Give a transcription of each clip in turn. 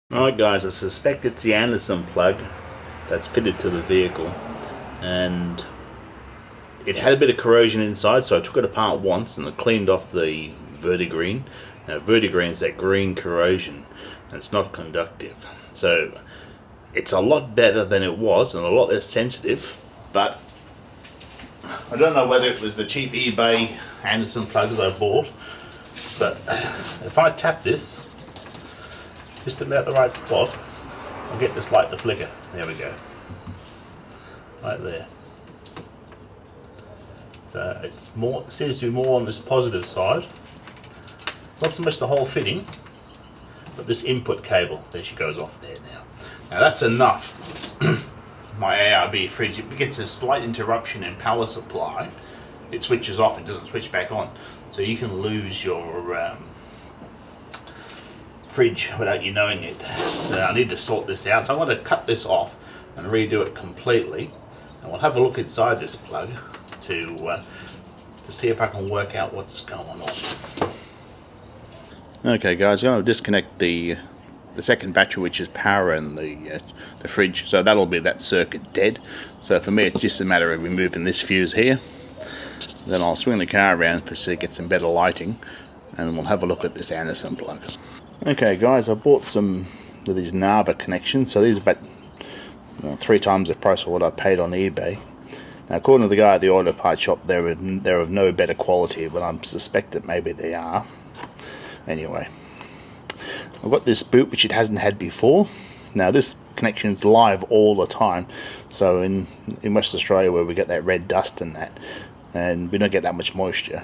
Alright guys, I suspect it's the Anderson plug that's fitted to the vehicle, and it had a bit of corrosion inside, so I took it apart once and I cleaned off the vertigreen. Now vertigreen is that green corrosion and it's not conductive, so it's a lot better than it was and a lot less sensitive. But I don't know whether it was the cheap eBay Anderson plugs I bought, but if I tap this just about the right spot, I'll get this light to flicker. There we go. Right there. So it seems to be more on this positive side. It's not so much the whole fitting, but this input cable. There she goes off there now. Now that's enough. My ARB fridge, if it gets a slight interruption in power supply, it switches off, it doesn't switch back on. So you can lose your fridge without you knowing it. So I need to sort this out. So I'm going to cut this off and redo it completely, and we'll have a look inside this plug to see if I can work out what's going on. Okay guys, I'm going to disconnect the second battery, which is power and the fridge, so that'll be that circuit dead. So for me it's just a matter of removing this fuse here, then I'll swing the car around so it gets some better lighting, and we'll have a look at this Anderson plug. Okay guys, I bought some of these Nava connections, so these are about 3 times the price of what I paid on eBay. Now according to the guy at the auto parts shop, they're of no better quality, but I suspect that maybe they are. Anyway, I've got this boot which it hasn't had before. Now this connection is live all the time, so in West Australia where we get that red dust and that, and we don't get that much moisture,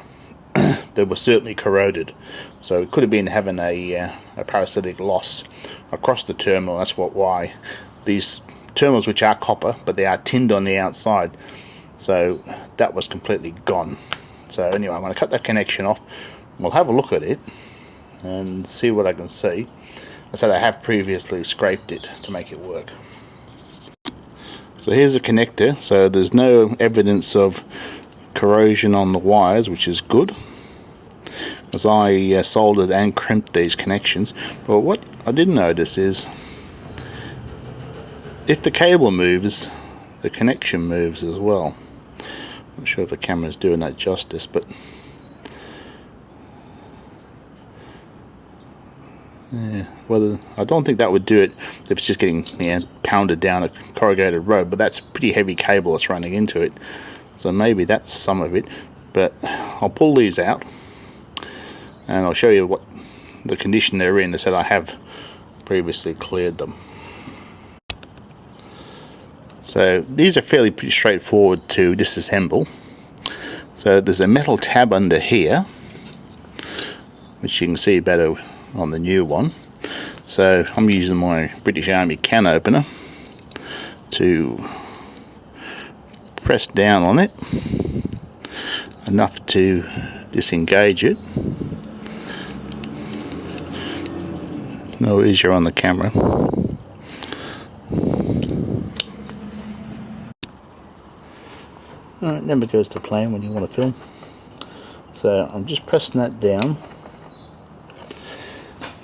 they were certainly corroded, so it could have been having a parasitic loss across the terminal. That's why these terminals, which are copper but they are tinned on the outside, so that was completely gone. So anyway, I'm going to cut that connection off. We'll have a look at it and see what I can see. I said I have previously scraped it to make it work. So here's the connector, so there's no evidence of corrosion on the wires, which is good, as I soldered and crimped these connections. But what I did notice is if the cable moves, the connection moves as well. Not sure if the camera's doing that justice, but yeah, well, I don't think that would do it if it's just getting pounded down a corrugated road, but that's a pretty heavy cable that's running into it, so maybe that's some of it. But I'll pull these out and I'll show you what the condition they're in. I said I have previously cleared them. So these are fairly pretty straightforward to disassemble. So there's a metal tab under here, which you can see better on the new one. So I'm using my British Army can opener to press down on it enough to disengage it. No easier on the camera. It never goes to plan when you want to film. So I'm just pressing that down.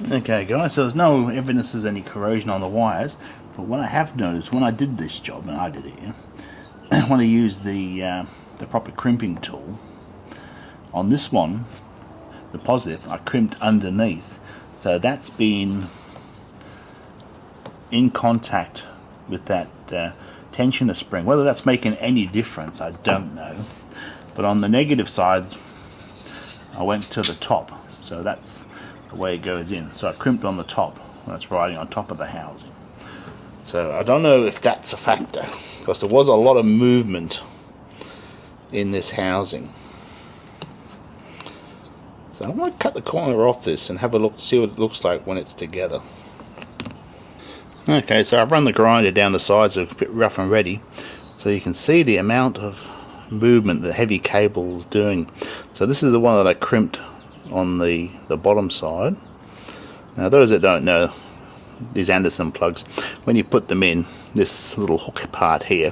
Okay guys, so there's no evidence there's any corrosion on the wires, but what I have noticed when I did this job, and I did it here, when I used the proper crimping tool, on this one, the positive, I crimped underneath, so that's been in contact with that tensioner spring. Whether that's making any difference, I don't know, but on the negative side I went to the top, so that's the way it goes in. So I crimped on the top, that's riding on top of the housing. So I don't know if that's a factor, because there was a lot of movement in this housing. So I'm going to cut the corner off this and have a look, see what it looks like when it's together. Okay, so I've run the grinder down the sides, a bit rough and ready, so you can see the amount of movement the heavy cable is doing. So this is the one that I crimped on the bottom side. Now those that don't know, these Anderson plugs, when you put them in, this little hook part here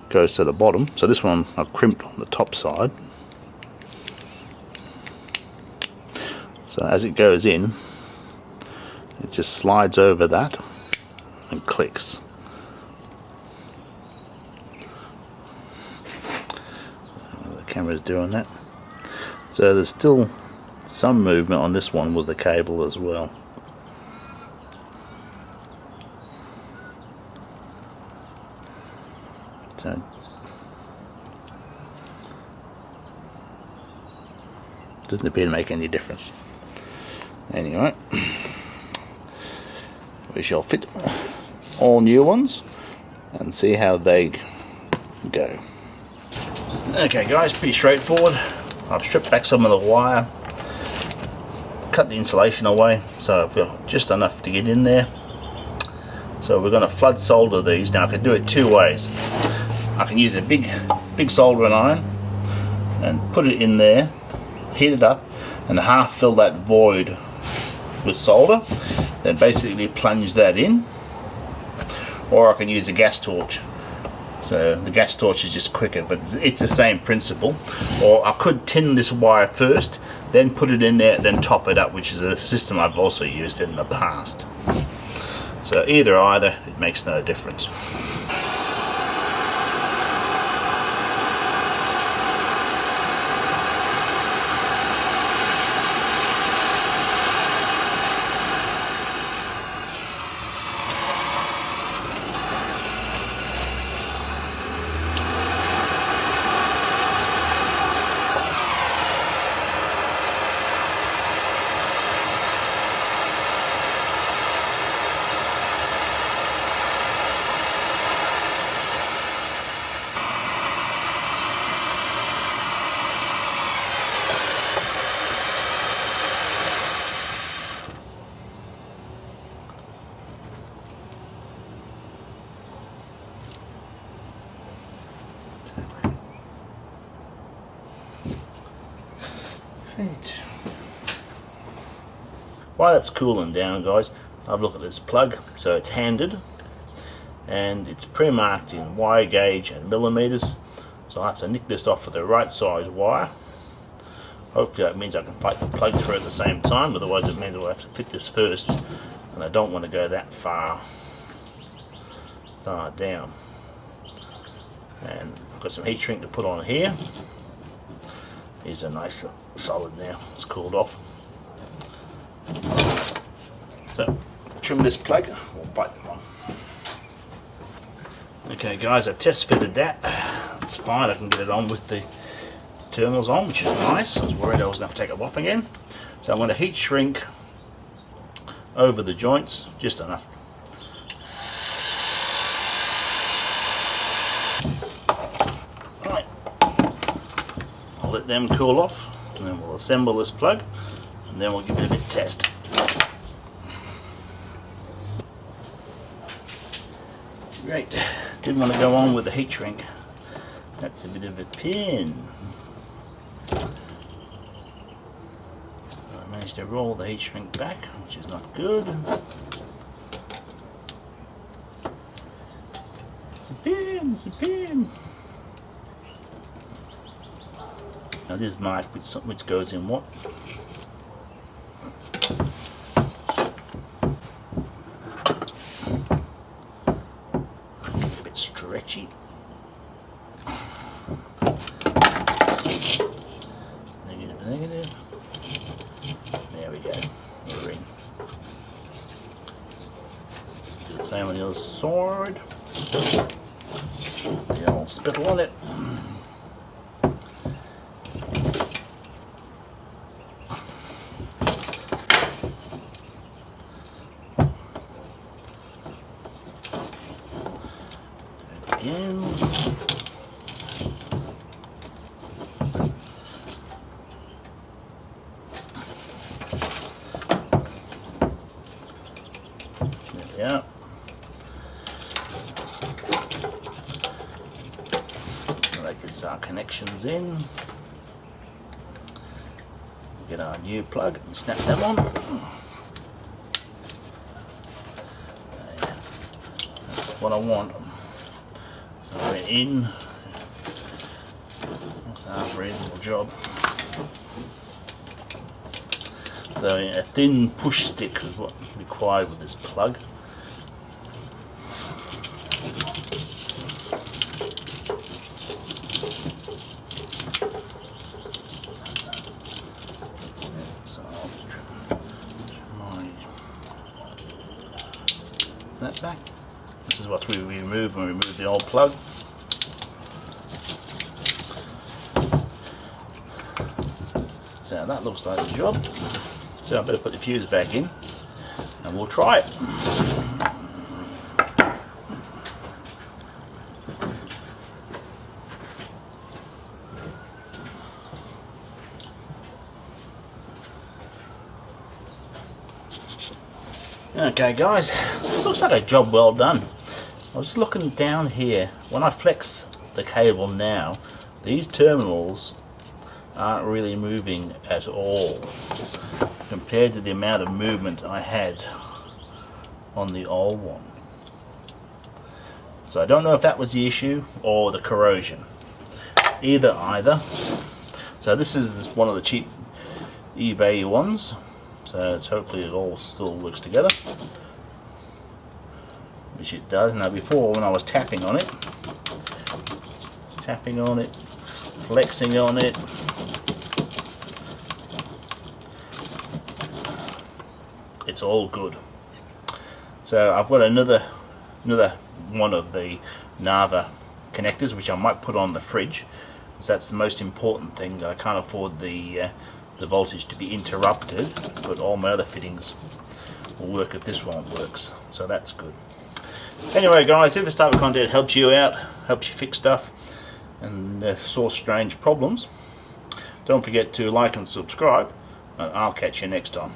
goes to the bottom. So this one I've crimped on the top side. So as it goes in, it just slides over that and clicks. The camera's doing that. So there's still some movement on this one with the cable as well. So doesn't appear to make any difference. Anyway, we shall fit all new ones and see how they go. Okay guys, pretty straightforward. I've stripped back some of the wire, cut the insulation away, so I've got just enough to get in there. So we're going to flood solder these. Now I can do it two ways. I can use a big soldering iron and put it in there, heat it up, and half fill that void with solder, then basically plunge that in. Or I can use a gas torch. So the gas torch is just quicker, but it's the same principle. Or I could tin this wire first, then put it in there, then top it up, which is a system I've also used in the past. So either, it makes no difference. While that's cooling down, guys, I've looked at this plug. So it's handed and it's pre-marked in wire gauge and millimeters. So I have to nick this off with the right size wire. Hopefully that means I can fight the plug through at the same time, otherwise it means I'll have to fit this first, and I don't want to go that far down. And I've got some heat shrink to put on here. Here's a nice solid now, it's cooled off. So trim this plug, we'll fight them on. Okay guys, I test fitted that. It's fine, I can get it on with the terminals on, which is nice. I was worried I was going to have to take them off again. So I'm going to heat shrink over the joints, just enough. Right, I'll let them cool off, and then we'll assemble this plug, and then we'll give it a bit of test. Right, didn't want to go on with the heat shrink. That's a bit of a pain. I managed to roll the heat shrink back, which is not good. It's a pain, it's a pain. Now this is marked with something which goes in what? A bit stretchy. Negative. There we go. We're in. Do the same on the other side. The old spittle on it. Again. Yeah. So that gets our connections in. Get our new plug and snap them on. That's what I want. So we're in. That's a reasonable job. So So a thin push stick is what required with this plug. So I'll try that back. This is what we remove when we remove the old plug. So that looks like the job. So I better put the fuse back in and we'll try it. Okay guys, looks like a job well done. I was looking down here. When I flex the cable now, these terminals aren't really moving at all compared to the amount of movement I had on the old one. So I don't know if that was the issue or the corrosion. Either. So this is one of the cheap eBay ones. So hopefully it all still works together, which it does. Now before, when I was tapping on it, flexing on it, it's all good. So I've got another one of the Nava connectors, which I might put on the fridge, because that's the most important thing. I can't afford the voltage to be interrupted, but all my other fittings will work if this one works, so that's good. Anyway guys, if this type of content helps you out, helps you fix stuff and solve strange problems, don't forget to like and subscribe, and I'll catch you next time.